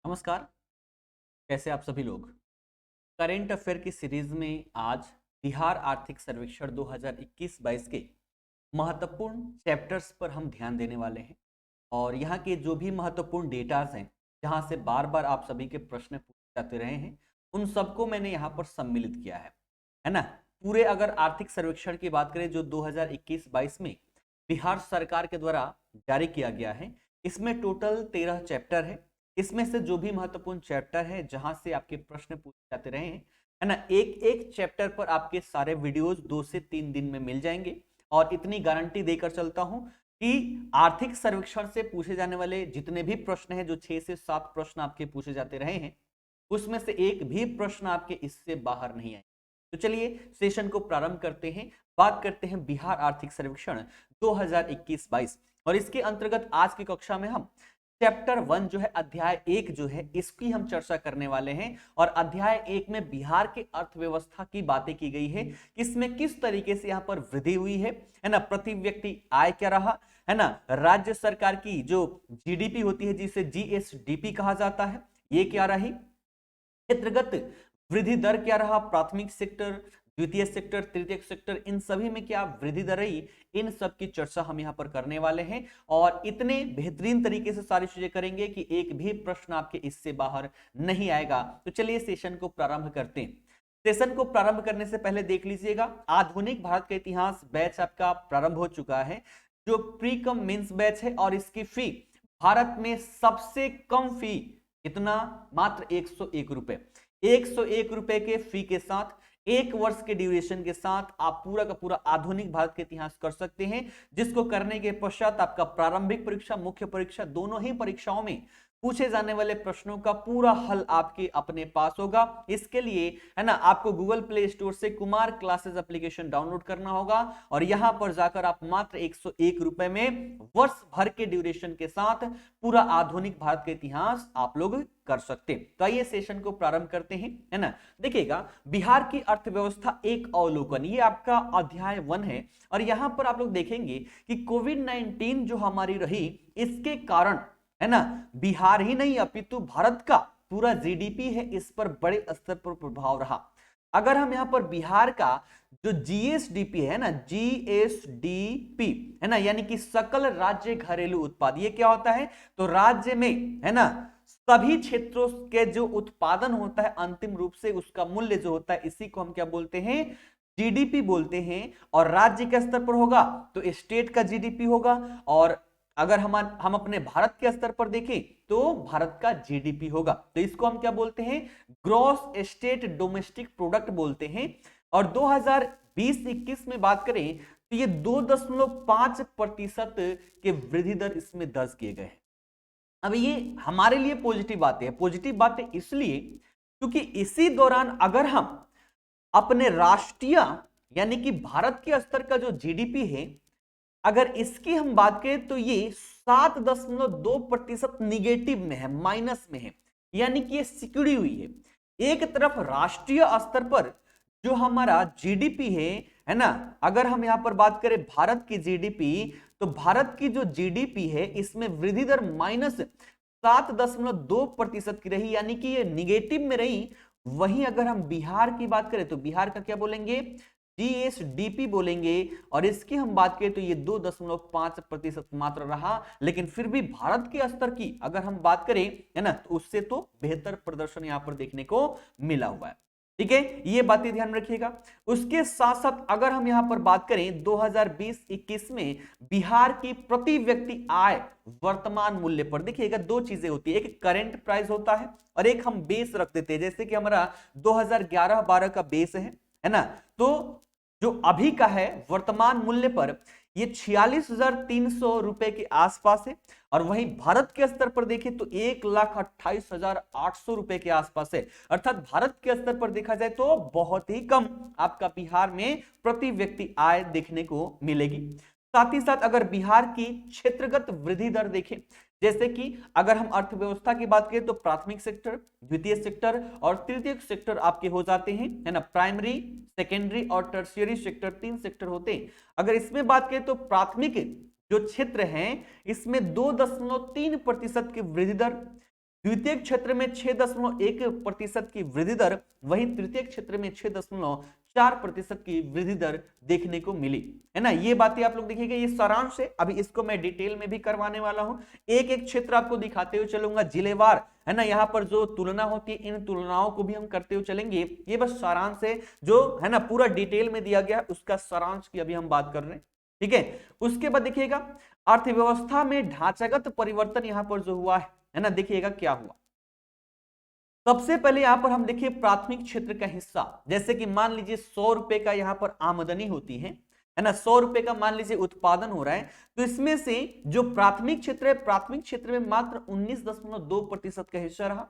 नमस्कार। कैसे आप सभी लोग। करेंट अफेयर की सीरीज में आज बिहार आर्थिक सर्वेक्षण 2021-22 के महत्वपूर्ण चैप्टर्स पर हम ध्यान देने वाले हैं और यहाँ के जो भी महत्वपूर्ण डेटाज हैं जहाँ से बार बार आप सभी के प्रश्न पूछे जाते रहे हैं उन सबको मैंने यहाँ पर सम्मिलित किया है ना। पूरे अगर आर्थिक सर्वेक्षण की बात करें जो 2021-22 में बिहार सरकार के द्वारा जारी किया गया है, इसमें टोटल 13 चैप्टर है। इसमें से जो भी महत्वपूर्ण चैप्टर है जहां से आपके प्रश्न पूछे जाते रहे हैं, है ना, एक एक चैप्टर पर आपके सारे वीडियोस 2 से 3 दिन में मिल जाएंगे। और इतनी गारंटी देकर चलता हूं कि आर्थिक सर्वेक्षण से पूछे जाने वाले जितने भी प्रश्न हैं, जो 6 से 7 प्रश्न आपके पूछे जाते रहे हैं, उसमें से एक भी प्रश्न आपके इससे बाहर नहीं आए। तो चलिए सेशन को प्रारंभ करते हैं। बात करते हैं बिहार आर्थिक सर्वेक्षण 2021-22 और इसके अंतर्गत आज की कक्षा में हम चैप्टर 1 जो है, अध्याय 1 जो है, इसकी हम चर्चा करने वाले हैं। और अध्याय 1 में बिहार के अर्थव्यवस्था की बातें की गई है, किसमें किस तरीके से यहाँ पर वृद्धि हुई है ना, प्रति व्यक्ति आय क्या रहा, है ना, राज्य सरकार की जो जीडीपी होती है जिसे जीएसडीपी कहा जाता है, ये क्या रही, क्षेत्रगत वृद्धि दर क्या रहा, प्राथमिक सेक्टर, द्वितीय सेक्टर, तृतीय सेक्टर, इन सभी में क्या वृद्धि दर रही, इन सब की चर्चा हम यहां पर करने वाले हैं। और इतने बेहतरीन तरीके से सारी चीजें करेंगे कि एक भी प्रश्न आपके इससे बाहर नहीं आएगा। तो चलिए सेशन को प्रारंभ करते हैं। सेशन को प्रारंभ करने से पहले देख लीजिएगा, आधुनिक भारत का इतिहास बैच आपका प्रारंभ हो चुका है, जो प्री कम मेंस बैच है। और इसकी फी भारत में सबसे कम फी इतना, मात्र 101 रुपए। 101 रुपए के फी के साथ, 1 वर्ष के ड्यूरेशन के साथ आप पूरा का पूरा आधुनिक भारत के इतिहास कर सकते हैं, जिसको करने के पश्चात आपका प्रारंभिक परीक्षा, मुख्य परीक्षा, दोनों ही परीक्षाओं में पूछे जाने वाले प्रश्नों का पूरा हल आपके अपने पास होगा। इसके लिए, है ना, आपको गूगल प्ले स्टोर से कुमार क्लासेस एप्लीकेशन डाउनलोड करना होगा और यहां पर जाकर आप मात्र 101 रुपए में वर्ष भर के ड्यूरेशन के साथ पूरा आधुनिक भारत का इतिहास आप लोग कर सकते हैं। तो आइए सेशन को प्रारंभ करते हैं, है ना। देखिएगा, बिहार की अर्थव्यवस्था एक अवलोकन, ये आपका अध्याय 1 है। और यहां पर आप लोग देखेंगे कि कोविड-19 जो हमारी रही, इसके कारण, है ना, बिहार ही नहीं अपितु भारत का पूरा जीडीपी है, इस पर बड़े स्तर पर प्रभाव रहा। अगर हम यहां पर बिहार का जो जीएसडीपी है ना, जीएसडीपी, है ना, यानी कि सकल राज्य घरेलू उत्पाद, ये क्या होता है, तो राज्य में, है ना, सभी क्षेत्रों के जो उत्पादन होता है, अंतिम रूप से उसका मूल्य जो होता है, इसी को हम क्या बोलते हैं, जीडीपी बोलते हैं। और राज्य के स्तर पर होगा तो स्टेट का जीडीपी होगा। और अगर हम अपने भारत के स्तर पर देखें तो भारत का जीडीपी होगा। तो इसको हम क्या बोलते हैं, ग्रॉस स्टेट डोमेस्टिक प्रोडक्ट बोलते हैं। और 2020-21 में बात करें तो ये 2.5% के वृद्धि दर इसमें दर्ज किए गए हैं। अब ये हमारे लिए पॉजिटिव बातें हैं। पॉजिटिव बातें इसलिए क्योंकि इसी दौरान अगर हम अपने राष्ट्रीय, यानी कि भारत के स्तर का जो जीडीपी है, अगर इसकी हम बात करें तो ये 7.2% निगेटिव में है, माइनस में है, यानी कि ये सिकुड़ी हुई है। एक तरफ राष्ट्रीय स्तर पर जो हमारा जीडीपी है ना, अगर हम यहां पर बात करें भारत की जीडीपी, तो भारत की जो जीडीपी है इसमें वृद्धि दर -7.2% की रही, यानी कि ये निगेटिव में रही। वहीं अगर हम बिहार की बात करें तो बिहार का क्या बोलेंगे, जीएसडीपी बोलेंगे। और इसकी हम बात करें तो ये 2.5% मात्र रहा। लेकिन फिर भी भारत के स्तर की अगर हम बात करें, है ना, तो उससे तो बेहतर प्रदर्शन यहां पर देखने को मिला हुआ है। ठीक है, ये बातें ध्यान रखिएगा। उसके साथ साथ अगर हम यहां पर बात करें 2020-21 में बिहार की प्रति व्यक्ति आय वर्तमान मूल्य पर, देखिएगा दो चीजें होती है, एक करंट प्राइस होता है और एक हम बेस रख देते हैं। जैसे कि हमारा 2011-12 का बेस है ना, तो जो अभी का है वर्तमान मूल्य पर ये 46,300 रुपए के आसपास है। और वहीं भारत के स्तर पर देखें तो 1,28,800 रुपए के आसपास है। अर्थात भारत के स्तर पर देखा जाए तो बहुत ही कम आपका बिहार में प्रति व्यक्ति आय देखने को मिलेगी। साथ ही साथ अगर बिहार की क्षेत्रगत वृद्धि दर देखें, जैसे कि अगर हम अर्थव्यवस्था की बात करें तो प्राथमिक सेक्टर, द्वितीय सेक्टर और तृतीय सेक्टर आपके हो जाते हैं, है ना, प्राइमरी, सेकेंडरी और टर्शियरी सेक्टर, 3 सेक्टर होते हैं। अगर इसमें बात करें तो प्राथमिक जो क्षेत्र हैं इसमें 2.3% की वृद्धि दर, द्वितीय क्षेत्र में 6.1% की वृद्धि दर, वहीं तृतीय क्षेत्र में 6.4% की वृद्धि दर देखने को मिली, है ना। ये बातें आप लोग देखिएगा, ये सारांश है, अभी इसको मैं डिटेल में भी करवाने वाला हूं, एक एक क्षेत्र आपको दिखाते हुए चलूंगा जिलेवार, है ना। यहाँ पर जो तुलना होती है, इन तुलनाओं को भी हम करते हुए चलेंगे। ये बस सारांश है जो है ना पूरा डिटेल में दिया गया, उसका सारांश की अभी हम बात कर रहे हैं, ठीक है। उसके बाद देखिएगा अर्थव्यवस्था में ढांचागत परिवर्तन यहां पर जो हुआ है ना, देखिएगा क्या हुआ। सबसे पहले यहां पर हम देखिए प्राथमिक क्षेत्र का हिस्सा, जैसे कि मान लीजिए 100 रुपए का यहां पर आमदनी होती है ना, 100 रुपए का मान लीजिए उत्पादन हो रहा है, तो इसमें से जो प्राथमिक क्षेत्र है, प्राथमिक क्षेत्र में मात्र 19.2% का हिस्सा रहा।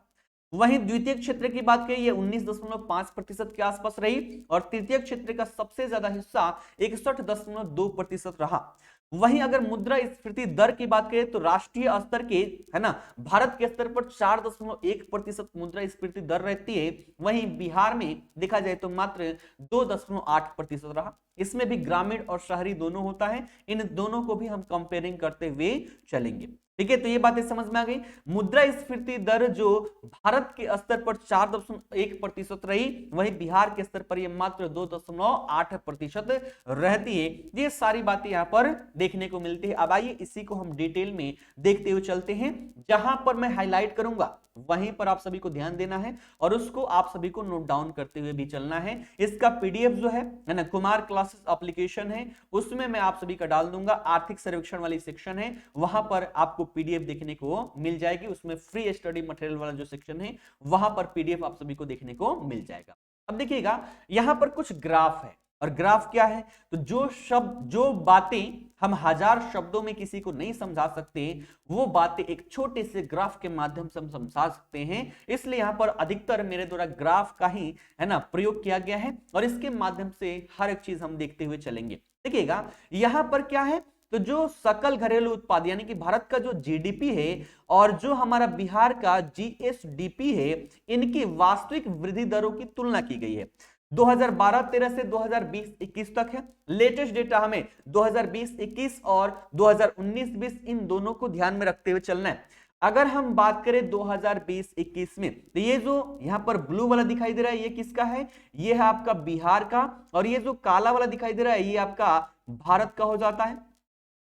वहीं द्वितीय क्षेत्र की बात करिए 19.5% के आसपास रही, और तृतीय क्षेत्र का सबसे ज्यादा हिस्सा 61.2% रहा। वहीं अगर मुद्रास्फीति दर की बात करें तो राष्ट्रीय स्तर के, है ना, भारत के स्तर पर 4.1% मुद्रास्फीति दर रहती है, वहीं बिहार में देखा जाए तो मात्र 2.8% रहा। इसमें भी ग्रामीण और शहरी दोनों होता है, इन दोनों को भी हम कंपेयरिंग करते हुए चलेंगे, ठीक है। तो ये बातें समझ में आ गई। मुद्रास्फीति दर जो भारत के स्तर पर 4.1% रही, वहीं बिहार के स्तर पर यह मात्र 2.8% रहती है। ये सारी बातें यहां पर देखने को मिलती है। अब आइए इसी को हम डिटेल में देखते हुए चलते हैं। जहां पर मैं हाईलाइट करूंगा वहीं पर आप सभी को ध्यान देना है और उसको आप सभी को नोट डाउन करते हुए भी चलना है। इसका पीडीएफ जो है ना, कुमार क्लासेस एप्लीकेशन है, उसमें मैं आप सभी का डाल दूंगा। आर्थिक सर्वेक्षण वाली सेक्शन है, वहां पर आपको पीडीएफ देखने को मिल जाएगी। उसमें फ्री स्टडी मटेरियल वाला जो सेक्शन है, वहां पर पीडीएफ आप सभी को देखने को मिल जाएगा। अब देखिएगा यहां पर कुछ ग्राफ है, और ग्राफ क्या है, तो जो शब्द, जो बातें हम 1000 शब्दों में किसी को नहीं समझा सकते, वो बातें एक छोटे से ग्राफ के माध्यम से हम समझा सकते हैं। इसलिए यहां पर अधिकतर मेरे द्वारा ग्राफ का ही, है ना, प्रयोग किया गया है, और इसके माध्यम से हर एक चीज हम देखते हुए चलेंगे। देखिएगा यहां पर क्या है, तो जो सकल घरेलू उत्पाद यानी कि भारत का जो जीडीपी है और जो हमारा बिहार का जीएसडीपी है, इनकी वास्तविक वृद्धि दरों की तुलना की गई है। 2012-13 से 2020-21 तक है। लेटेस्ट डेटा हमें 2020-21 और 2019-20 इन दोनों को ध्यान में रखते हुए चलना है। अगर हम बात करें 2020-21 में, तो ये जो यहां पर ब्लू वाला दिखाई दे रहा है, ये किसका है, ये है आपका बिहार का, और ये जो काला वाला दिखाई दे रहा है, ये आपका भारत का हो जाता है।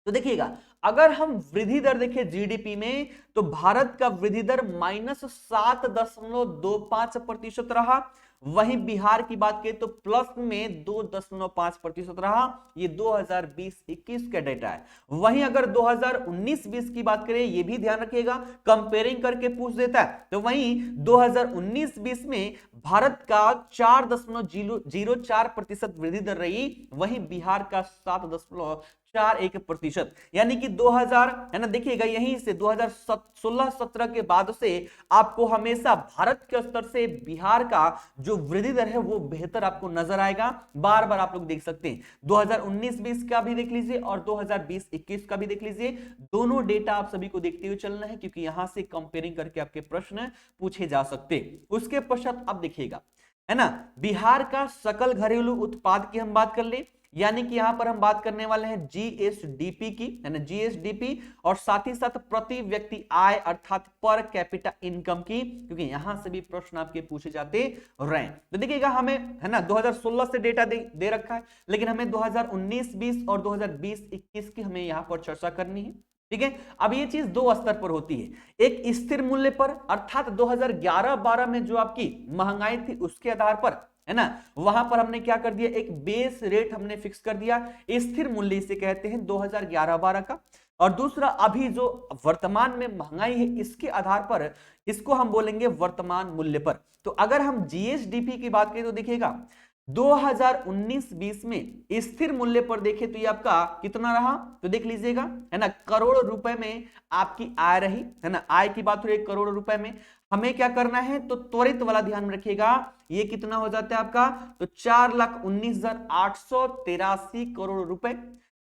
तो देखिएगा अगर हम वृद्धि दर देखें जीडीपी में, तो भारत का वृद्धि दर -7.25% रहा। वहीं बिहार की बात करें तो प्लस में 2.5% रहा। ये 2020-21 का डेटा है। वहीं अगर 2019-20 की बात करें, ये भी ध्यान रखिएगा, कंपेयरिंग करके पूछ देता है, तो वहीं 2019-20 में भारत का 4.04% वृद्धि दर रही, वहीं बिहार का 7.41%, यानी कि 2000, है ना, देखिएगा यहीं से 2016-17 के बाद से आपको हमेशा भारत के स्तर से बिहार का जो वृद्धि दर है वो बेहतर आपको नजर आएगा। बार बार आप लोग देख सकते हैं, 2019-20 का भी देख लीजिए और 2020-21 का भी देख लीजिए। दोनों डेटा आप सभी को देखते हुए चलना है, क्योंकि यहां से कंपेयरिंग करके आपके प्रश्न पूछे जा सकते। उसके पश्चात अब देखिएगा, है ना, बिहार का सकल घरेलू उत्पाद की हम बात कर ले, यानी कि यहां पर हम बात करने वाले हैं जीएसडीपी की, है ना, जीएसडीपी, और साथ ही साथ प्रति व्यक्ति आय अर्थात पर कैपिटा इनकम की, क्योंकि यहां से भी प्रश्न आपके पूछे जाते रहे। तो देखिएगा हमें, है ना, 2016 से डेटा दे रखा है, लेकिन हमें 2019-20 और 2020-21 की हमें यहां पर चर्चा करनी है, ठीक है। अब ये चीज दो स्तर पर होती है, एक स्थिर मूल्य पर, अर्थात 2011-12 में जो आपकी महंगाई थी उसके आधार पर, है ना, वहां पर हमने क्या कर दिया, एक बेस रेट हमने फिक्स कर दिया, स्थिर मूल्य इसे कहते हैं 2011-12 का। और दूसरा अभी जो वर्तमान में महंगाई है, इसके आधार पर इसको हम बोलेंगे वर्तमान मूल्य पर। तो अगर हम जीएसडीपी की बात करें तो देखिएगा 2019-20 में स्थिर मूल्य पर देखें तो ये आपका कितना रहा, तो देख लीजिएगा, है ना, करोड़ रुपए में आपकी आय रही, है ना, आय की बात हो रही है करोड़ रुपए में। हमें क्या करना है, तो त्वरित वाला ध्यान में रखिएगा, ये कितना हो जाता है आपका, तो 4,19,883 करोड़ रुपए।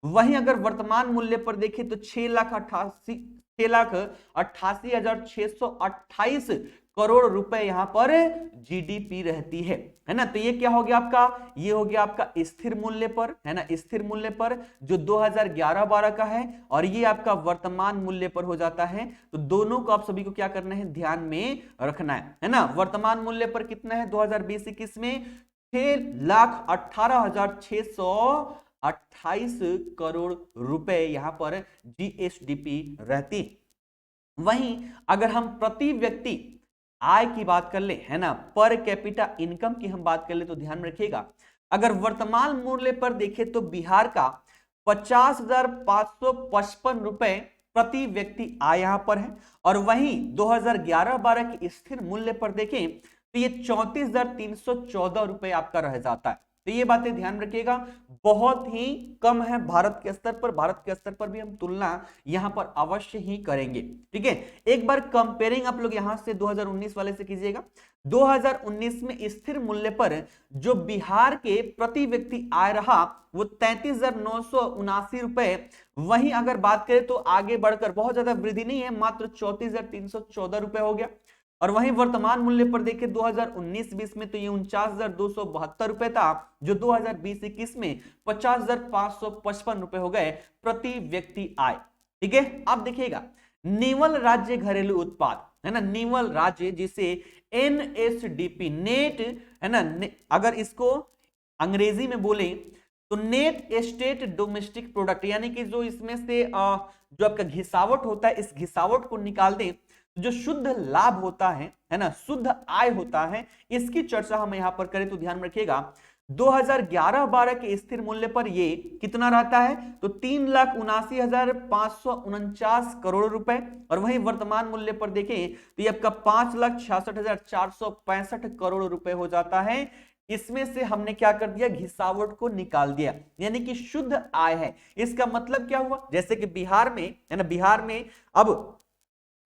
वहीं अगर वर्तमान मूल्य पर देखें तो 6,88,000 6,88,628 करोड़ रुपए यहां पर जीडीपी रहती है ना। तो ये क्या हो गया आपका, ये हो गया आपका स्थिर मूल्य पर, है ना, स्थिर मूल्य पर जो 2011-12 का है, और ये आपका वर्तमान मूल्य पर हो जाता है। तो दोनों को आप सभी को क्या करना है, ध्यान में रखना है ना। वर्तमान मूल्य पर कितना है 2020-21 में 6,18,628 करोड़ रुपए यहां पर जीएसडीपी रहती। वहीं अगर हम प्रति व्यक्ति आय की बात कर ले, है ना, पर कैपिटा इनकम की हम बात कर ले, तो ध्यान में रखिएगा अगर वर्तमान मूल्य पर देखें तो बिहार का 50,555 रुपए प्रति व्यक्ति आय यहां पर है, और वहीं 2011-12 के स्थिर मूल्य पर देखें तो ये 34,314 रुपए आपका रह जाता है। तो ये बातें ध्यान रखिएगा, बहुत ही कम है भारत के स्तर पर। भारत के स्तर पर भी हम तुलना यहां पर अवश्य ही करेंगे, ठीक है। एक बार कंपेयरिंग आप लोग यहां से 2019 वाले से कीजिएगा। 2019 में स्थिर मूल्य पर जो बिहार के प्रति व्यक्ति आय रहा वो 33,979 रुपए। वहीं अगर बात करें तो आगे बढ़कर बहुत ज्यादा वृद्धि नहीं है, मात्र 34,314 रुपए हो गया। और वहीं वर्तमान मूल्य पर देखें 2019-20 में तो ये 49,272 रुपए था, जो 2020-21 में 50,555 रुपए हो गए प्रति व्यक्ति आय, ठीक है। अब देखिएगा निवल राज्य घरेलू उत्पाद, है ना, निवल राज्य जिसे एनएसडीपी नेट, है ना, अगर इसको अंग्रेजी में बोले तो नेट स्टेट डोमेस्टिक प्रोडक्ट, यानी कि जो इसमें से जो आपका घिसावट होता है, इस घिसावट को निकाल दें, जो शुद्ध लाभ होता है ना, शुद्ध आय होता है, इसकी चर्चा हम यहां पर करें तो ध्यान में रखिएगा 2011-12 के स्थिर मूल्य पर ये कितना रहता है, तो 3,79,549 करोड़ रुपए। और वहीं वर्तमान मूल्य पर देखें तो ये आपका 5,66,465 करोड़ रुपए हो जाता है। इसमें से हमने क्या कर दिया, घिसावट को निकाल दिया, यानी कि शुद्ध आय है। इसका मतलब क्या हुआ, जैसे कि बिहार में, है ना, बिहार में अब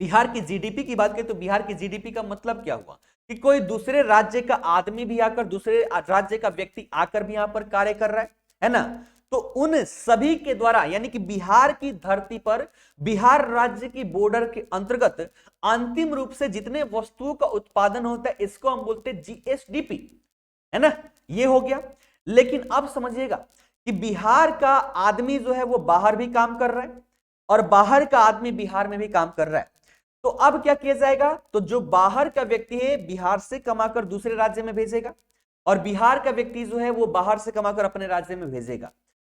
बिहार की जीडीपी की बात करें तो बिहार की जीडीपी का मतलब क्या हुआ कि कोई दूसरे राज्य का आदमी भी आकर, दूसरे राज्य का व्यक्ति आकर भी यहां पर कार्य कर रहा है ना, तो उन सभी के द्वारा, यानी कि बिहार की धरती पर, बिहार राज्य की बॉर्डर के अंतर्गत अंतिम रूप से जितने वस्तुओं का उत्पादन होता है इसको हम बोलते हैं जीएसडीपी, है ना, ये हो गया। लेकिन अब समझिएगा कि बिहार का आदमी जो है वो बाहर भी काम कर रहा है और बाहर का आदमी बिहार में भी काम कर रहा है। तो अब क्या किया जाएगा, तो जो बाहर का व्यक्ति है बिहार से कमाकर दूसरे राज्य में भेजेगा, और बिहार का व्यक्ति जो है वो बाहर से कमाकर अपने राज्य में भेजेगा।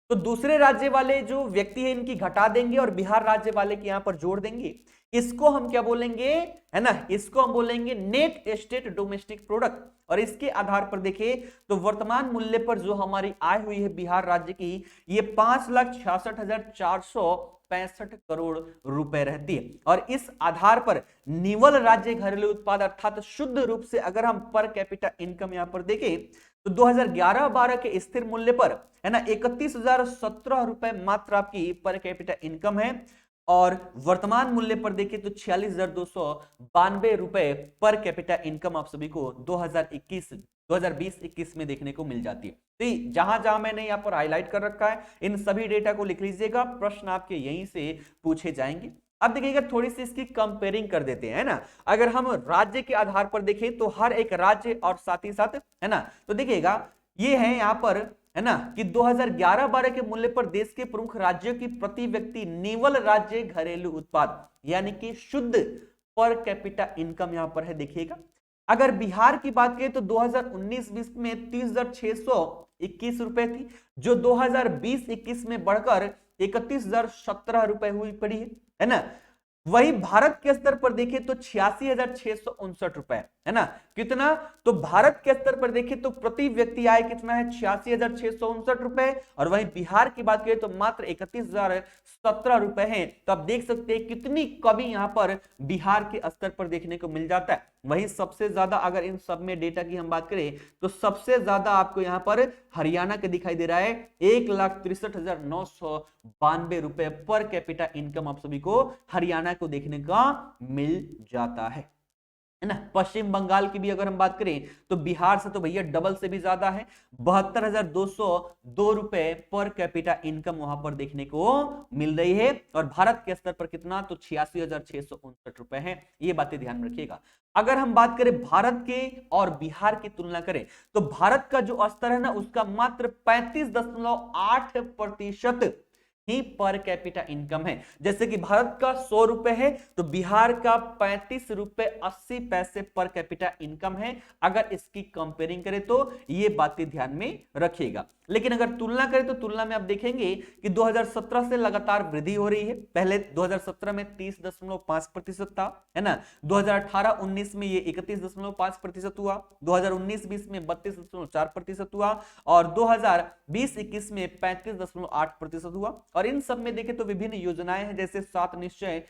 तो दूसरे राज्य वाले जो व्यक्ति है इनकी घटा देंगे और बिहार राज्य वाले की यहां पर जोड़ देंगे। इसको हम क्या बोलेंगे, है ना, इसको हम बोलेंगे नेट स्टेट डोमेस्टिक प्रोडक्ट। और इसके आधार पर देखिए तो वर्तमान मूल्य पर जो हमारी आय हुई है बिहार राज्य की, ये 5,66,465 करोड़ रुपए रहती है। और इस आधार पर निवल राज्य घरेलू उत्पाद अर्थात शुद्ध रूप से अगर हम पर कैपिटा इनकम यहां पर देखें तो 2011-12 के स्थिर मूल्य पर, है ना, 31,017 रुपए मात्र आपकी पर कैपिटा इनकम है। और वर्तमान मूल्य पर देखें तो 46,292 रुपए पर कैपिटा इनकम आप सभी को 2020-21 में देखने को मिल जाती है। तो जहां जहां मैंने यहाँ पर हाईलाइट कर रखा है इन सभी डेटा को लिख लीजिएगा, प्रश्न आपके यहीं से पूछे जाएंगे। अब देखिएगा थोड़ी सी इसकी कंपेयरिंग कर देते हैं, है ना। अगर हम राज्य के आधार पर देखें तो हर एक राज्य और साथ ही साथ, है ना, तो देखिएगा ये है यहाँ पर, है ना, कि 2011-12 के मूल्य पर देश के प्रमुख राज्यों की प्रति व्यक्ति निवल राज्य घरेलू उत्पाद यानी कि शुद्ध पर कैपिटा इनकम यहां पर है। देखिएगा अगर बिहार की बात करें तो 2019-20 में 30,621 रुपए थी, जो 2020-21 में बढ़कर 31,017 रुपए हुई पड़ी है ना। वही भारत के स्तर पर देखें तो 86,659 रुपए, है ना, कितना, तो भारत के स्तर पर देखें तो प्रति व्यक्ति आय कितना है, 86,659 रुपए। और वहीं बिहार की बात करें तो मात्र 31,017 रुपए है। तो आप देख सकते हैं कितनी कमी यहां पर बिहार के स्तर पर देखने को मिल जाता है। वहीं सबसे ज्यादा अगर इन सब में डेटा की हम बात करें तो सबसे ज्यादा आपको यहां पर हरियाणा का दिखाई दे रहा है, 1,63,992 रुपए पर कैपिटा इनकम आप सभी को हरियाणा को देखने का मिल जाता है है ना। पश्चिम बंगाल की भी अगर हम बात करें तो बिहार से तो भैया डबल से भी ज्यादा है, 72,202 रुपए पर कैपिटा इनकम वहां पर देखने को मिल रही है। और भारत के स्तर पर कितना, तो 86,659 रुपए है। ये बातें ध्यान में रखिएगा। अगर हम बात करें भारत के और बिहार की तुलना करें तो भारत का जो स्तर है ना उसका मात्र 35.8% ही पर कैपिटा इनकम है। जैसे कि भारत का 100 रुपए है तो बिहार का 35 रुपए 80 पैसे पर कैपिटा इनकम है। अगर इसकी कंपेयरिंग करें तो ये बातें ध्यान में रखिएगा। लेकिन अगर तुलना करें तो तुलना में आप देखेंगे कि 2017 से लगातार वृद्धि हो रही है। पहले 2017 में 30.5% था, है ना। 2018-19 में ये 31.5% हुआ, 2019-20 में 32.4% हुआ और 2020-21 में 35.8% हुआ। और इन सब में देखें तो विभिन्न योजनाएं हैं, जैसे 7 निश्चय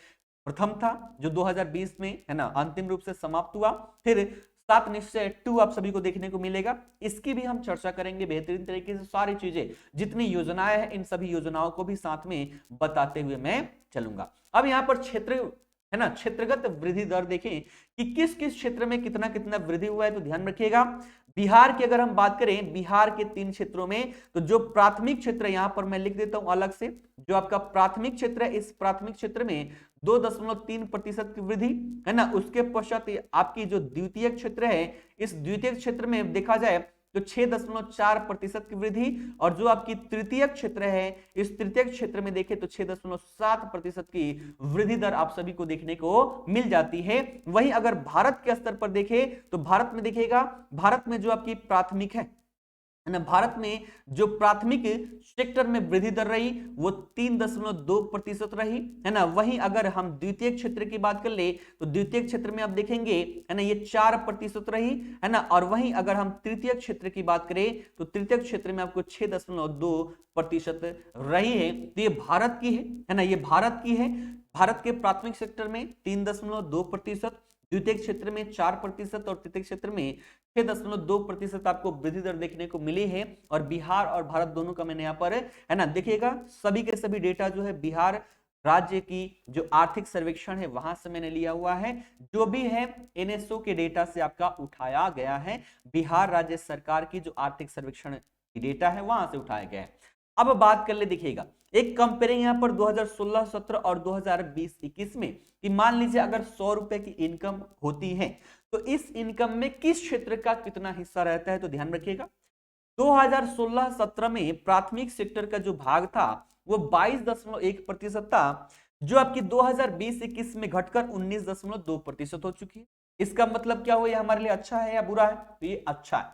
प्रथम था जो 2020 में, है ना, अंतिम रूप से समाप्त हुआ। फिर 7 निश्चय 2 आप सभी को देखने को मिलेगा, इसकी भी हम चर्चा करेंगे बेहतरीन तरीके से। सारी चीजें जितनी योजनाएं हैं इन सभी योजनाओं को भी साथ में बताते हुए मैं चलूंगा। अब यहाँ पर क्षेत्र, है ना, क्षेत्रगत वृद्धि दर देखें कि किस किस क्षेत्र में कितना कितना वृद्धि हुआ है, तो ध्यान रखिएगा। बिहार की अगर हम बात करें, बिहार के 3 क्षेत्रों में, तो जो प्राथमिक क्षेत्र है यहां पर मैं लिख देता हूं अलग से, जो आपका प्राथमिक क्षेत्र है, इस प्राथमिक क्षेत्र में 2.3% की वृद्धि, है ना। उसके पश्चात आपकी जो द्वितीय क्षेत्र है, इस द्वितीय क्षेत्र में देखा जाए तो 6.4% की वृद्धि। और जो आपकी तृतीय क्षेत्र है, इस तृतीय क्षेत्र में देखें तो 6.7% की वृद्धि दर आप सभी को देखने को मिल जाती है। वहीं अगर भारत के स्तर पर देखें तो भारत में देखिएगा, भारत में जो आपकी प्राथमिक है ना, भारत में जो प्राथमिक सेक्टर में वृद्धि दर रही वो 3.2% रही, है ना। वहीं अगर हम द्वितीय क्षेत्र की बात कर ले तो द्वितीय क्षेत्र में आप देखेंगे, है ना, ये 4% रही, है ना। और वहीं अगर हम तृतीय क्षेत्र की बात करें तो तृतीय क्षेत्र में आपको 6.2% रही है। तो ये भारत की है ना, ये भारत की है। भारत के प्राथमिक सेक्टर में 3.2%, द्वितीय क्षेत्र में 4% और तृतीय क्षेत्र में 6.2% आपको वृद्धि दर देखने को मिली है। और बिहार और भारत दोनों का मैंने यहाँ पर, है ना, देखिएगा सभी के सभी डेटा जो है बिहार राज्य की जो आर्थिक सर्वेक्षण है वहां से मैंने लिया हुआ है। जो भी है एनएसओ के डेटा से आपका उठाया गया है। बिहार राज्य सरकार की जो आर्थिक सर्वेक्षण की डेटा है वहां से उठाया गया है। अब बात कर ले, देखिएगा एक कंपेयरिंग यहां पर 2016-17 और 2020-21 में, कि मान लीजिए अगर 100 रुपए की इनकम होती है तो इस इनकम में किस क्षेत्र का कितना हिस्सा रहता है, तो ध्यान रखिएगा। 2016-17 में प्राथमिक सेक्टर का जो भाग था वो 22.1% था, जो आपकी 2020-21 में घटकर 19.2% हो चुकी है। इसका मतलब क्या हुआ, ये हमारे लिए अच्छा है या बुरा है, तो ये अच्छा है।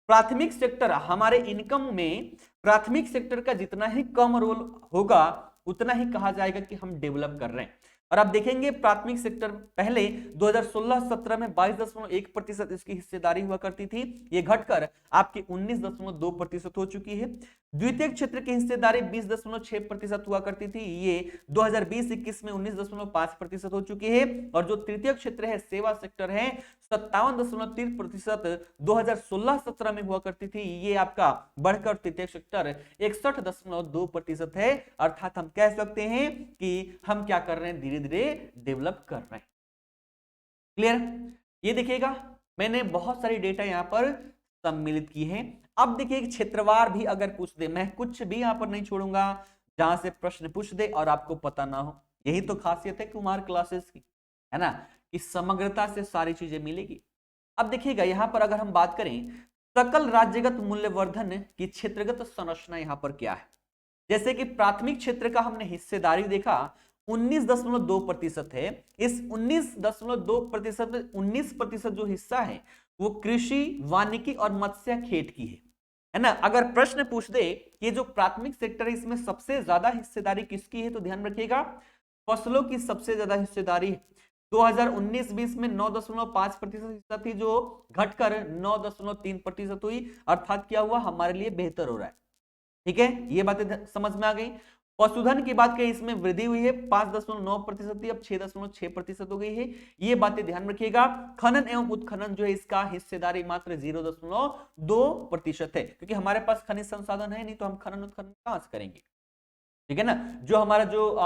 प्राथमिक सेक्टर हमारे इनकम में, प्राथमिक सेक्टर का जितना ही कम रोल होगा उतना ही कहा जाएगा कि हम डेवलप कर रहे हैं। और आप देखेंगे प्राथमिक सेक्टर पहले 2016-17 में 22.1% इसकी हिस्सेदारी हुआ करती थी, ये घटकर आपकी 19.2% हो चुकी है। द्वितीय क्षेत्र की हिस्सेदारी 20.6% हुआ करती थी, ये 2020-21 में 19.5% हो चुकी है। और जो तृतीय क्षेत्र है, सेवा सेक्टर है, 57.3% 2016-17 में हुआ करती थी, ये आपका बढ़कर तृतीय सेक्टर 61.2% है। अर्थात हम कह सकते हैं कि हम क्या कर रहे हैं, धीरे धीरे डेवलप कर रहे हैं। क्लियर? ये देखिएगा मैंने बहुत सारी डेटा यहां पर सम्मिलित की है। अब देखिए क्षेत्रवार भी अगर पूछ दे, मैं कुछ भी यहां पर नहीं छोड़ूंगा जहां से प्रश्न पूछ दे और आपको पता ना हो। यही तो खासियत है कुमार क्लासेस की, है ना, कि समग्रता से सारी चीजें मिलेगी। अब देखिएगा यहां पर अगर हम बात करें सकल राज्यगत मूल्यवर्धन की क्षेत्रगत संरचना यहां पर क्या है। जैसे कि प्राथमिक क्षेत्र का हमने हिस्सेदारी देखा 19.2% है। इस 19.2% में 19% जो हिस्सा है वो कृषि, वानिकी और मत्स्य खेत की है ना। अगर प्रश्न पूछ दे कि जो प्राथमिक सेक्टर है इसमें सबसे ज्यादा हिस्सेदारी किसकी है, तो ध्यान रखिएगा फसलों की सबसे ज्यादा हिस्सेदारी 2019-20 में 9.5% हिस्सा थी, जो घटकर 9.3% हुई। अर्थात क्या हुआ, हमारे लिए बेहतर हो रहा है। ठीक है, ये बातें समझ में आ गई। पशुधन की बात करें, इसमें वृद्धि हुई है, 5.9% थी, अब 6.6% हो गई है। ये बातें ध्यान रखिएगा। खनन एवं उत्खनन जो है इसका हिस्सेदारी मात्र 0.2% है, क्योंकि हमारे पास खनिज संसाधन है नहीं तो हम खनन उत्खनन कहां से करेंगे। ठीक है ना, जो हमारा जो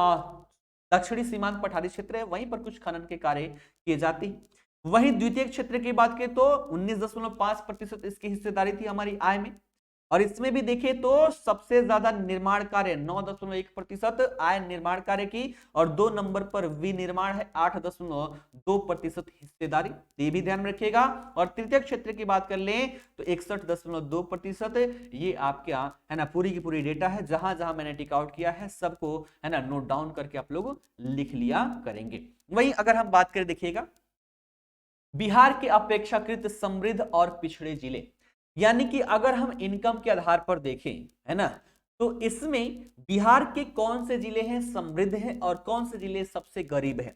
दक्षिणी सीमांत पठारी क्षेत्र है वहीं पर कुछ खनन के कार्य किए जाते हैं। वहीं द्वितीय क्षेत्र की बात करें तो 19.5% इसकी हिस्सेदारी थी हमारी आय में। और इसमें भी देखिए तो सबसे ज्यादा निर्माण कार्य 9.1% आय निर्माण कार्य की, और 2 नंबर पर विनिर्माण है 8.2% हिस्सेदारी, ये भी ध्यान में रखिएगा। और तृतीय क्षेत्र की बात कर लें तो 61.2%, ये आपका है ना पूरी की पूरी डेटा है, जहां जहां मैंने टिक आउट किया है सबको है ना नोट डाउन करके आप लोग लिख लिया करेंगे। वहीं अगर हम बात करें देखिएगा बिहार के अपेक्षाकृत समृद्ध और पिछड़े जिले, यानी कि अगर हम इनकम के आधार पर देखें है ना, तो इसमें बिहार के कौन से जिले हैं समृद्ध हैं और कौन से जिले सबसे गरीब हैं।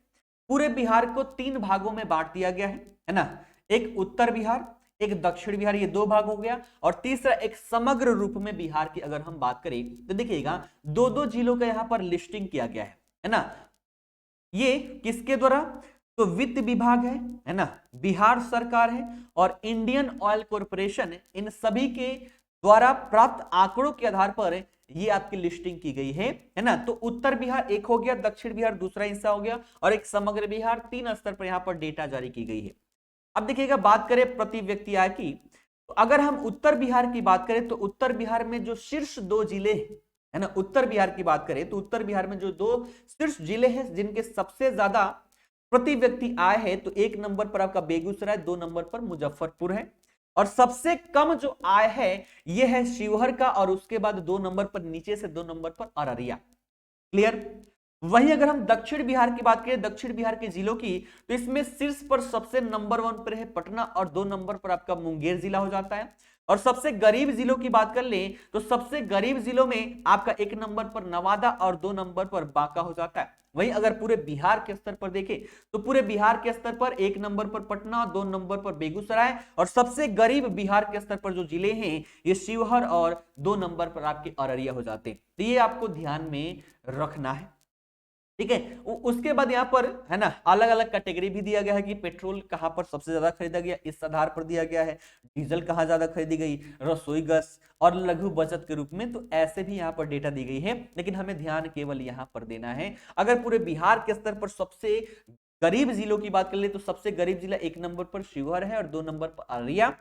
पूरे बिहार को 3 भागों में बांट दिया गया है ना, एक उत्तर बिहार, एक दक्षिण बिहार, ये 2 भाग हो गया, और तीसरा एक समग्र रूप में बिहार की अगर हम बात करें तो देखिएगा 2-2 जिलों का यहां पर लिस्टिंग किया गया है ना। ये किसके द्वारा, तो वित्त विभाग है ना, बिहार सरकार है और इंडियन ऑयल कॉर्पोरेशन, इन सभी के द्वारा प्राप्त आंकड़ों के आधार पर ये आपकी लिस्टिंग की गई है ना। तो उत्तर बिहार एक हो गया, दक्षिण बिहार दूसरा हिस्सा हो गया, और एक समग्र बिहार, 3 स्तर पर यहां पर डेटा जारी की गई है। अब देखिएगा बात करें प्रति व्यक्ति आय की, तो अगर हम उत्तर बिहार की बात करें तो उत्तर बिहार में जो शीर्ष 2 जिले है ना, उत्तर बिहार की बात करें तो उत्तर बिहार में जो 2 शीर्ष जिले हैं जिनके सबसे ज्यादा प्रति व्यक्ति आय है, तो 1 नंबर पर आपका बेगूसराय, 2 नंबर पर मुजफ्फरपुर है, और सबसे कम जो आय है यह है शिवहर का, और उसके बाद 2 नंबर पर नीचे से 2 नंबर पर अररिया। क्लियर। वहीं अगर हम दक्षिण बिहार की बात करें, दक्षिण बिहार के जिलों की, तो इसमें शीर्ष पर सबसे नंबर 1 पर है पटना, और 2 नंबर पर आपका मुंगेर जिला हो जाता है। और सबसे गरीब जिलों की बात कर लें तो सबसे गरीब जिलों में आपका 1 नंबर पर नवादा और 2 नंबर पर बांका हो जाता है। वहीं अगर पूरे बिहार के स्तर पर देखें तो पूरे बिहार के स्तर पर 1 नंबर पर पटना, 2 नंबर पर बेगूसराय, और सबसे गरीब बिहार के स्तर पर जो जिले हैं ये शिवहर, और 2 नंबर पर आपके अररिया हो जाते हैं। तो ये आपको ध्यान में रखना है, ठीक है। उसके बाद यहाँ पर है ना अलग अलग कैटेगरी भी दिया गया है कि पेट्रोल कहां पर सबसे ज्यादा खरीदा गया, इस आधार पर दिया गया है, डीजल कहां ज्यादा खरीदी गई, रसोई गैस और लघु बचत के रूप में, तो ऐसे भी यहाँ पर डेटा दी गई है, लेकिन हमें ध्यान केवल यहाँ पर देना है। अगर पूरे बिहार के स्तर पर सबसे गरीब जिलों की बात कर ले तो सबसे गरीब जिला 1 नंबर पर शिवहर है और 2 नंबर पर अररिया।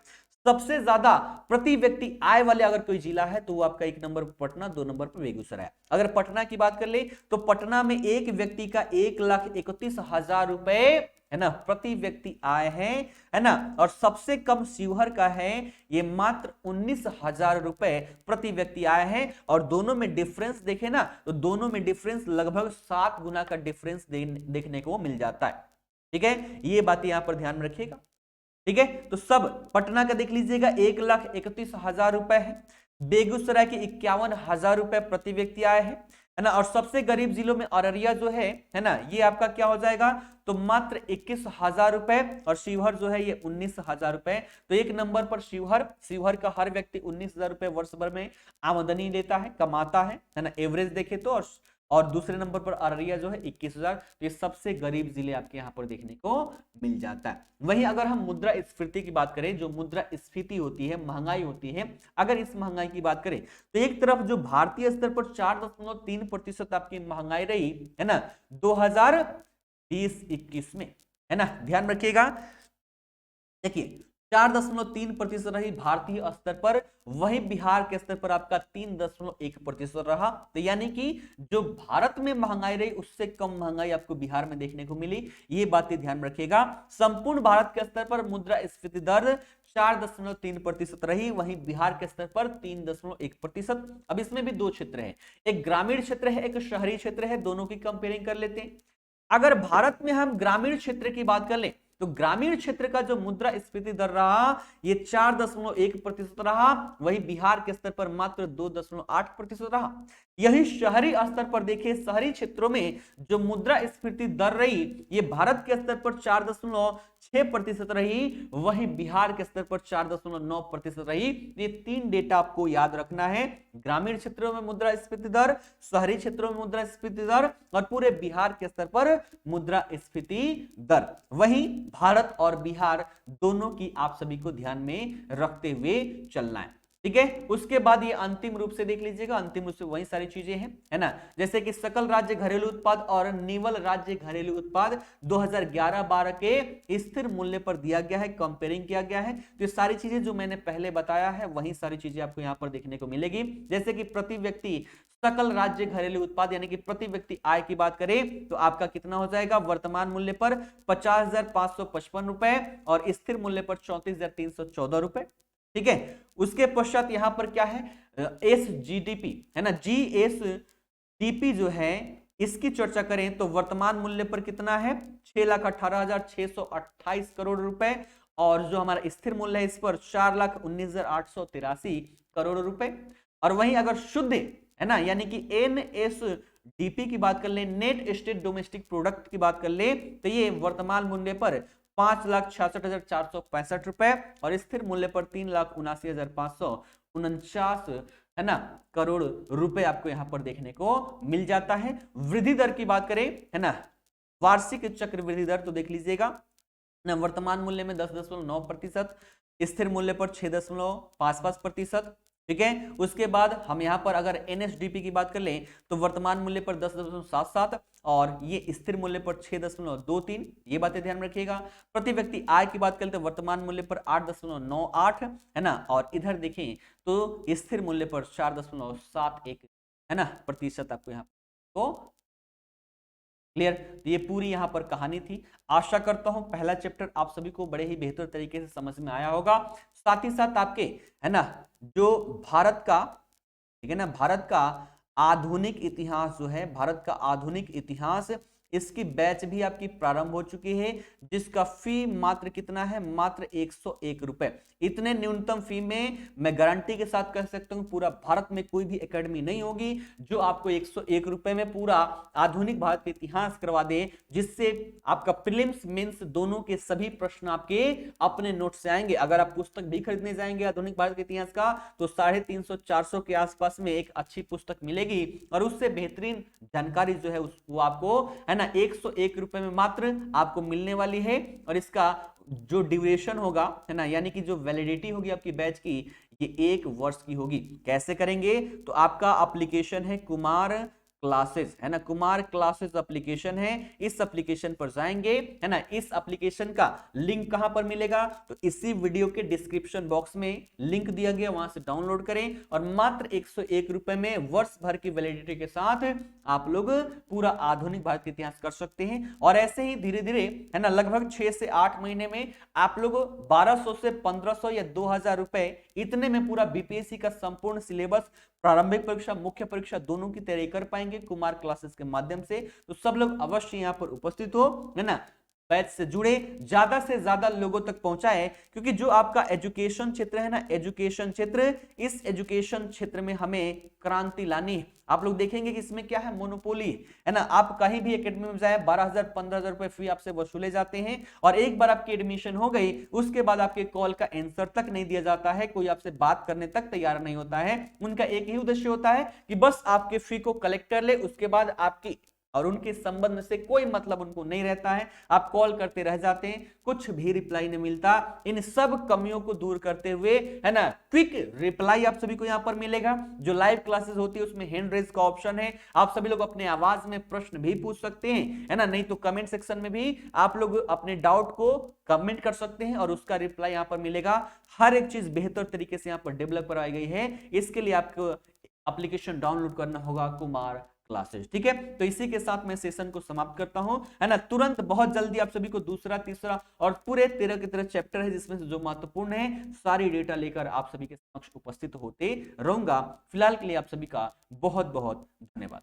सबसे ज्यादा प्रति व्यक्ति आय वाले अगर कोई जिला है तो वो आपका 1 नंबर पर पटना, 2 नंबर पर बेगूसराय। अगर पटना की बात कर ले तो पटना में एक व्यक्ति का 1,31,000 रुपए है ना प्रति व्यक्ति आय है ना, और सबसे कम शिवहर का है, ये मात्र 19,000 रुपए प्रति व्यक्ति आय है। और दोनों में डिफरेंस देखे ना तो दोनों में डिफरेंस लगभग 7 गुना का डिफरेंस देखने को मिल जाता है, ठीक है। ये बातें यहां पर ध्यान में रखिएगा, ठीक है। तो सब पटना का देख लीजिएगा 1,31,000 रुपए है, बेगूसराय के 51,000 रुपए प्रति व्यक्ति आय है ना, और सबसे गरीब जिलों में अररिया जो है ना, ये आपका क्या हो जाएगा तो मात्र 21,000 रुपए, और शिवहर जो है ये 19,000 रुपए। तो 1 नंबर पर शिवहर का हर व्यक्ति 19,000 रुपए वर्ष भर में आमदनी लेता है, कमाता है ना, एवरेज देखे तो। और दूसरे नंबर पर अररिया जो है 21,000। तो ये सबसे गरीब जिले आपके यहाँ पर देखने को मिल जाता है। वहीं अगर हम मुद्रा स्फीति की बात करें, जो मुद्रा स्फीति होती है, महंगाई होती है, अगर इस महंगाई की बात करें तो एक तरफ जो भारतीय स्तर पर 4.3% आपकी महंगाई रही है ना 2020-21 में, है ना, ध्यान रखिएगा। देखिए 4.3% रही भारतीय स्तर पर, वहीं बिहार के स्तर पर आपका 3.1% रहा। तो यानी कि जो भारत में महंगाई रही उससे कम महंगाई आपको बिहार में देखने को मिली, ये बातें ध्यान रखिएगा। संपूर्ण भारत के स्तर पर मुद्रा स्फीति दर 4.3% रही, वहीं बिहार के स्तर पर 3.1%। अब इसमें भी 2 क्षेत्र है, एक ग्रामीण क्षेत्र है, एक शहरी क्षेत्र है, दोनों की कंपेयरिंग कर लेते हैं। अगर भारत में हम ग्रामीण क्षेत्र की बात कर लें तो ग्रामीण क्षेत्र का जो मुद्रा स्फीति दर रहा ये 4.1% रहा, वही बिहार के स्तर पर मात्र 2.8% रहा। यही शहरी स्तर पर देखिए, शहरी क्षेत्रों में जो मुद्रा स्फीति दर रही ये भारत के स्तर पर 4.6% रही, वही बिहार के स्तर पर 4.9% रही। ये 3 डेटा आपको याद रखना है, ग्रामीण क्षेत्रों में मुद्रा स्फीति दर, शहरी क्षेत्रों में मुद्रा स्फीति दर, और पूरे बिहार के स्तर पर मुद्रा स्फीति दर। वहीं भारत और बिहार दोनों की आप सभी को ध्यान में रखते हुए चलना है। ठीक है। उसके बाद ये अंतिम रूप से देख लीजिएगा, अंतिम रूप से वही सारी चीजें हैं, है ना, जैसे कि सकल राज्य घरेलू उत्पाद और निवल राज्य घरेलू उत्पाद 2011-12 के स्थिर मूल्य पर दिया गया है, कंपेयरिंग किया गया है। तो ये सारी चीजें जो मैंने पहले बताया है वही सारी चीजें आपको यहाँ पर देखने को मिलेगी। जैसे कि प्रति व्यक्ति सकल राज्य घरेलू उत्पाद यानी कि प्रति व्यक्ति आय की बात करें तो आपका कितना हो जाएगा, वर्तमान मूल्य पर 50,555 रुपए और स्थिर मूल्य पर 34,314 रुपए। ठीक है। उसके पश्चात यहां पर क्या है, एस जीडीपी है ना, जीएसडीपी जो है इसकी चर्चा करें तो वर्तमान मूल्य पर कितना है, 6,18,628 करोड़ रुपए और जो हमारा स्थिर मूल्य है इस पर 4,19,883 करोड़ रुपए। और वहीं अगर शुद्ध है ना यानी कि एनएसडीपी की बात कर ले, नेट स्टेट डोमेस्टिक प्रोडक्ट की बात कर ले, तो ये वर्तमान मूल्य पर 5,66,465 रुपए और स्थिर मूल्य पर 3,79,549 है ना करोड़ रुपए आपको यहां पर देखने को मिल जाता है। वृद्धि दर की बात करें है ना, वार्षिक चक्रवृद्धि दर तो देख लीजिएगा ना, वर्तमान मूल्य में 10.9%, स्थिर मूल्य पर 6.55%। ठीक है। उसके बाद हम यहां पर अगर एनएसडीपी की बात कर लें तो वर्तमान मूल्य पर 10.77 और ये स्थिर मूल्य पर 6.23, ये बातें ध्यान रखिएगा। प्रति व्यक्ति आय की बात करें तो वर्तमान मूल्य पर 8.98 है ना, और इधर देखें तो स्थिर मूल्य पर 4.71 है ना प्रतिशत आपको यहाँ तो क्लियर। तो ये पूरी यहां पर कहानी थी। आशा करता हूं पहला चैप्टर आप सभी को बड़े ही बेहतर तरीके से समझ में आया होगा। साथ ही साथ आपके है ना जो भारत का, ठीक है ना, भारत का आधुनिक इतिहास जो है, भारत का आधुनिक इतिहास, इसकी बैच भी आपकी प्रारंभ हो चुकी है, जिसका फी मात्र कितना है, मात्र 101 रुपए। इतने न्यूनतम फी में मैं गारंटी के साथ कह सकता हूं पूरा भारत में कोई भी एकेडमी नहीं होगी जो आपको 101 रुपए में पूरा आधुनिक भारत का इतिहास करवा दे, जिससे आपका प्रीलिम्स मेंस दोनों के सभी प्रश्न आपके अपने नोट से आएंगे। अगर आप पुस्तक भी खरीदने जाएंगे आधुनिक भारत के इतिहास का तो 350-400 के आसपास में एक अच्छी पुस्तक मिलेगी और उससे बेहतरीन जानकारी जो है वो आपको है ना 101 रुपए में मात्र आपको मिलने वाली है। और इसका जो ड्यूरेशन होगा है ना यानी कि जो वैलिडिटी होगी आपकी बैच की, ये 1 वर्ष की होगी। कैसे करेंगे, तो आपका एप्लीकेशन है कुमार क्लासेस, है ना, कुमार क्लासेस एप्लीकेशन है, इस एप्लीकेशन पर जाएंगे है ना, इस एप्लीकेशन का लिंक कहां पर मिलेगा, तो इसी वीडियो के डिस्क्रिप्शन बॉक्स में लिंक दिया गया, वहां से डाउनलोड करें और मात्र 101 रुपए में वर्ष भर की वैलिडिटी के साथ आप लोग पूरा आधुनिक भारत का इतिहास कर सकते हैं। और ऐसे ही धीरे धीरे है ना लगभग 6 से 8 महीने में आप लोग 1200 से 1500 या 2000 रुपए इतने में पूरा बीपीएससी का संपूर्ण सिलेबस, प्रारंभिक परीक्षा, मुख्य परीक्षा दोनों की तैयारी कर पाएंगे कुमार क्लासेस के माध्यम से। तो सब लोग अवश्य यहां पर उपस्थित हो, है ना, बैच से जुड़े, ज्यादा से ज्यादा लोगों तक पहुंचाए, क्योंकि जो आपका एजुकेशन क्षेत्र है ना, एजुकेशन क्षेत्र, इस एजुकेशन क्षेत्र में हमें क्रांति लानी है। आप लोग देखेंगे कि इसमें क्या है, मोनोपोली है ना, आप कहीं भी एकेडमी में जाए 12,000-15,000 रुपए फी आपसे वसूले जाते हैं और एक बार आपकी एडमिशन हो गई उसके बाद आपके कॉल का आंसर तक नहीं दिया जाता है, कोई आपसे बात करने तक तैयार नहीं होता है। उनका एक ही उद्देश्य होता है कि बस आपके फी को कलेक्ट कर ले, उसके बाद आपकी और उनके संबंध से कोई मतलब उनको नहीं रहता है। आप कॉल करते रह जाते हैं, कुछ भी रिप्लाई नहीं मिलता। इन सब कमियों को दूर करते हुए है ना क्विक रिप्लाई आप सभी को यहां पर मिलेगा। जो लाइव क्लासेस होती है उसमें हैंड रेज का ऑप्शन है, आप सभी लोग अपने आवाज में प्रश्न भी पूछ सकते हैं, है ना, नहीं तो कमेंट सेक्शन में भी आप लोग अपने डाउट को कमेंट कर सकते हैं और उसका रिप्लाई यहां पर मिलेगा। हर एक चीज बेहतर तरीके से यहां पर डेवलप कराई गई है। इसके लिए आपको एप्लीकेशन डाउनलोड करना होगा कुमार क्लासेस। ठीक है, तो इसी के साथ मैं सेशन को समाप्त करता हूं, है ना। तुरंत बहुत जल्दी आप सभी को दूसरा, तीसरा और पूरे 13 के 13 चैप्टर है जिसमें से जो महत्वपूर्ण है सारी डेटा लेकर आप सभी के समक्ष उपस्थित होते रहूंगा। फिलहाल के लिए आप सभी का बहुत बहुत धन्यवाद।